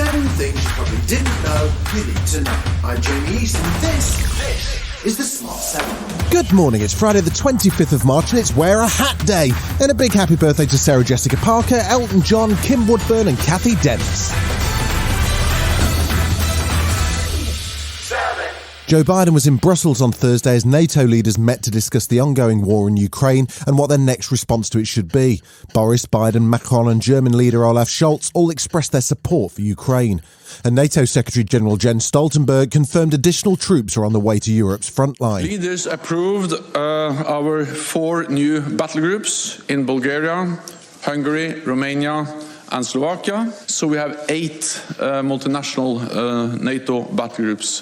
7 things you probably didn't know you need to know. I'm Jamie East and this is the Smart 7. Good morning, it's Friday the 25th of March and it's Wear a Hat Day. And a big happy birthday to Sarah Jessica Parker, Elton John, Kim Woodburn and Kathy Dennis. Joe Biden was in Brussels on Thursday as NATO leaders met to discuss the ongoing war in Ukraine and what their next response to it should be. Boris, Biden, Macron and German leader Olaf Scholz all expressed their support for Ukraine. And NATO Secretary-General Jens Stoltenberg confirmed additional troops are on the way to Europe's front line. Leaders approved our 4 new battle groups in Bulgaria, Hungary, Romania and Slovakia. So we have 8 multinational NATO battle groups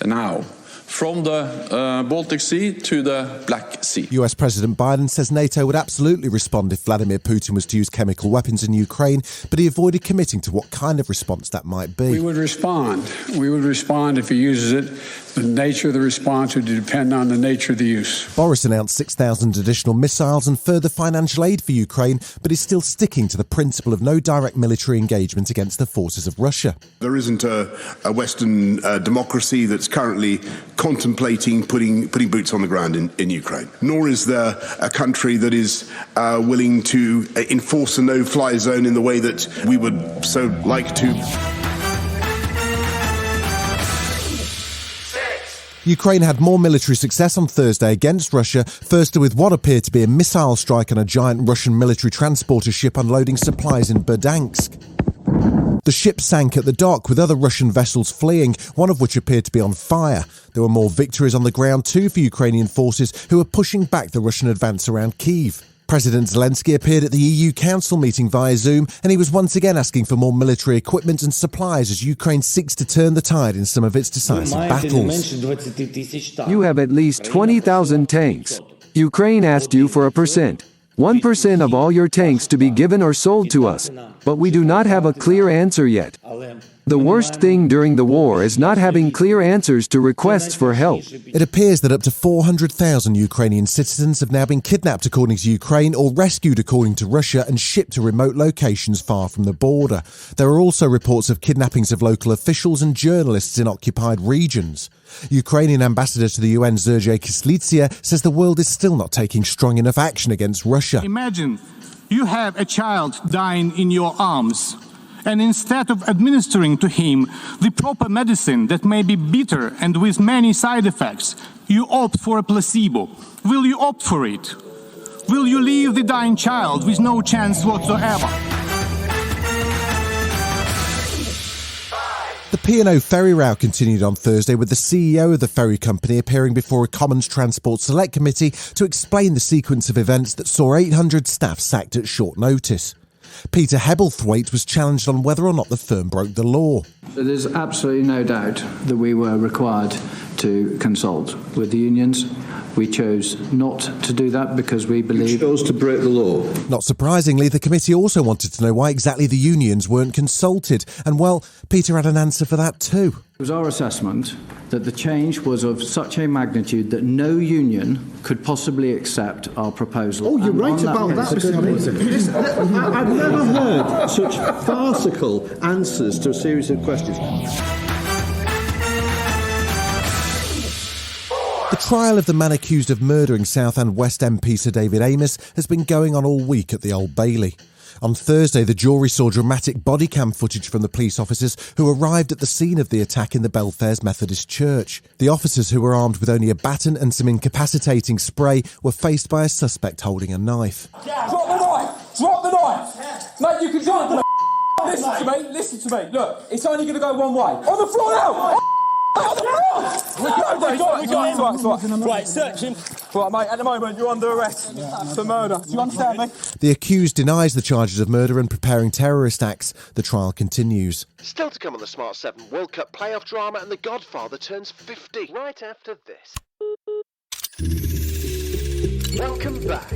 now, from the Baltic Sea to the Black Sea. US President Biden says NATO would absolutely respond if Vladimir Putin was to use chemical weapons in Ukraine, but he avoided committing to what kind of response that might be. We would respond. We would respond if he uses it. The nature of the response would depend on the nature of the use. Boris announced 6,000 additional missiles and further financial aid for Ukraine, but is still sticking to the principle of no direct military engagement against the forces of Russia. There isn't a Western democracy that's currently contemplating putting boots on the ground in Ukraine. Nor is there a country that is willing to enforce a no-fly zone in the way that we would so like to. Ukraine had more military success on Thursday against Russia, first with what appeared to be a missile strike on a giant Russian military transporter ship unloading supplies in Berdansk. The ship sank at the dock with other Russian vessels fleeing, one of which appeared to be on fire. There were more victories on the ground too for Ukrainian forces who are pushing back the Russian advance around Kyiv. President Zelensky appeared at the EU Council meeting via Zoom and he was once again asking for more military equipment and supplies as Ukraine seeks to turn the tide in some of its decisive battles. You have at least 20,000 tanks. Ukraine asked you for 1% of all your tanks to be given or sold to us, but we do not have a clear answer yet. The worst thing during the war is not having clear answers to requests for help. It appears that up to 400,000 Ukrainian citizens have now been kidnapped according to Ukraine or rescued according to Russia and shipped to remote locations far from the border. There are also reports of kidnappings of local officials and journalists in occupied regions. Ukrainian ambassador to the UN Sergei Kislitsia says the world is still not taking strong enough action against Russia. Imagine you have a child dying in your arms, and instead of administering to him the proper medicine that may be bitter and with many side effects, you opt for a placebo. Will you opt for it? Will you leave the dying child with no chance whatsoever? The P&O ferry row continued on Thursday with the CEO of the ferry company appearing before a Commons Transport Select Committee to explain the sequence of events that saw 800 staff sacked at short notice. Peter Hebblethwaite was challenged on whether or not the firm broke the law. There's absolutely no doubt that we were required to consult with the unions. We chose not to do that because we believe... You chose to break the law. Not surprisingly, the committee also wanted to know why exactly the unions weren't consulted. And, well, Peter had an answer for that too. It was our assessment that the change was of such a magnitude that no union could possibly accept our proposal. Oh, you're right about that. I've never heard such farcical answers to a series of questions. The trial of the man accused of murdering South and West MP Sir David Amess has been going on all week at the Old Bailey. On Thursday, the jury saw dramatic body cam footage from the police officers who arrived at the scene of the attack in the Belfairs Methodist Church. The officers, who were armed with only a baton and some incapacitating spray, were faced by a suspect holding a knife. Drop the knife! Drop the knife! Mate, you can drop the knife! Listen to me, look, it's only going to go one way. On the floor now! Right, search him. Right, mate, at the moment you're under arrest for murder. Do you understand me? The accused denies the charges of murder and preparing terrorist acts. The trial continues. Still to come on the Smart 7, World Cup playoff drama and The Godfather turns 50. Right after this. Welcome back.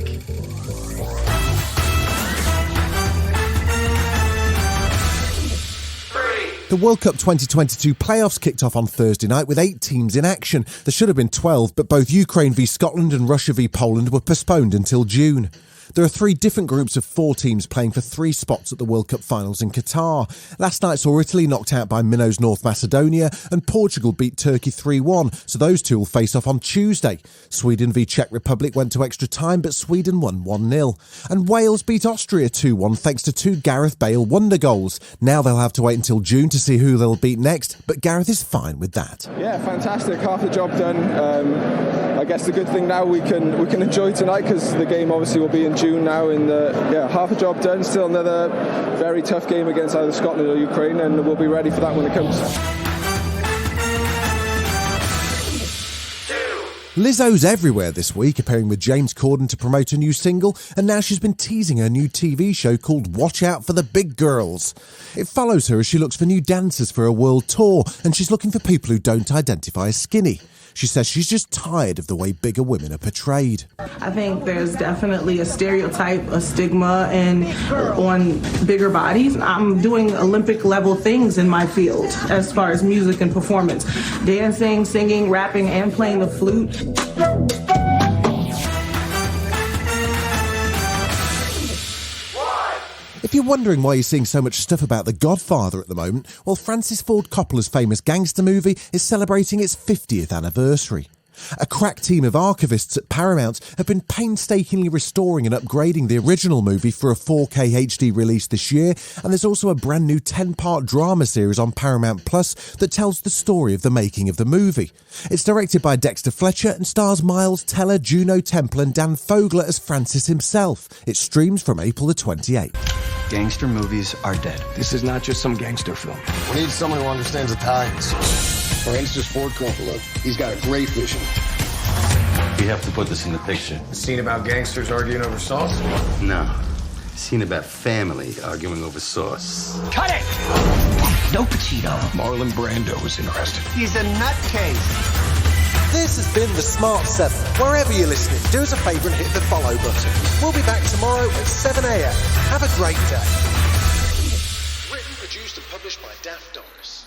The World Cup 2022 playoffs kicked off on Thursday night with 8 teams in action. There should have been 12, but both Ukraine v Scotland and Russia v Poland were postponed until June. There are 3 different groups of 4 teams playing for 3 spots at the World Cup finals in Qatar. Last night saw Italy knocked out by Minnows North Macedonia and Portugal beat Turkey 3-1, so those two will face off on Tuesday. Sweden v Czech Republic went to extra time, but Sweden won 1-0. And Wales beat Austria 2-1 thanks to 2 Gareth Bale wonder goals. Now they'll have to wait until June to see who they'll beat next, but Gareth is fine with that. Yeah, fantastic. Half the job done. I guess the good thing now we can enjoy tonight because the game obviously will be in June now. Half the job done. Still another very tough game against either Scotland or Ukraine, and we'll be ready for that when it comes. Lizzo's everywhere this week, appearing with James Corden to promote a new single, and now she's been teasing her new TV show called Watch Out for the Big Girls. It follows her as she looks for new dancers for a world tour, and she's looking for people who don't identify as skinny. She says she's just tired of the way bigger women are portrayed. I think there's definitely a stereotype, a stigma on bigger bodies. I'm doing Olympic level things in my field as far as music and performance. Dancing, singing, rapping, and playing the flute. If you're wondering why you're seeing so much stuff about The Godfather at the moment, well, Francis Ford Coppola's famous gangster movie is celebrating its 50th anniversary. A crack team of archivists at Paramount have been painstakingly restoring and upgrading the original movie for a 4K HD release this year, and there's also a brand new 10-part drama series on Paramount Plus that tells the story of the making of the movie. It's directed by Dexter Fletcher and stars Miles Teller, Juno Temple and Dan Fogler as Francis himself. It streams from April the 28th. Gangster movies are dead. This is not just some gangster film. We need someone who understands Italians. For instance, Ford Coppola. He's got a great vision. We have to put this in the picture. A scene about gangsters arguing over sauce? No. A scene about family arguing over sauce. Cut it! No Pacino. Marlon Brando is interested. He's a nutcase. This has been The Smart 7. Wherever you're listening, do us a favour and hit the follow button. We'll be back tomorrow at 7 a.m. Have a great day. Written, produced and published by Daft Doris.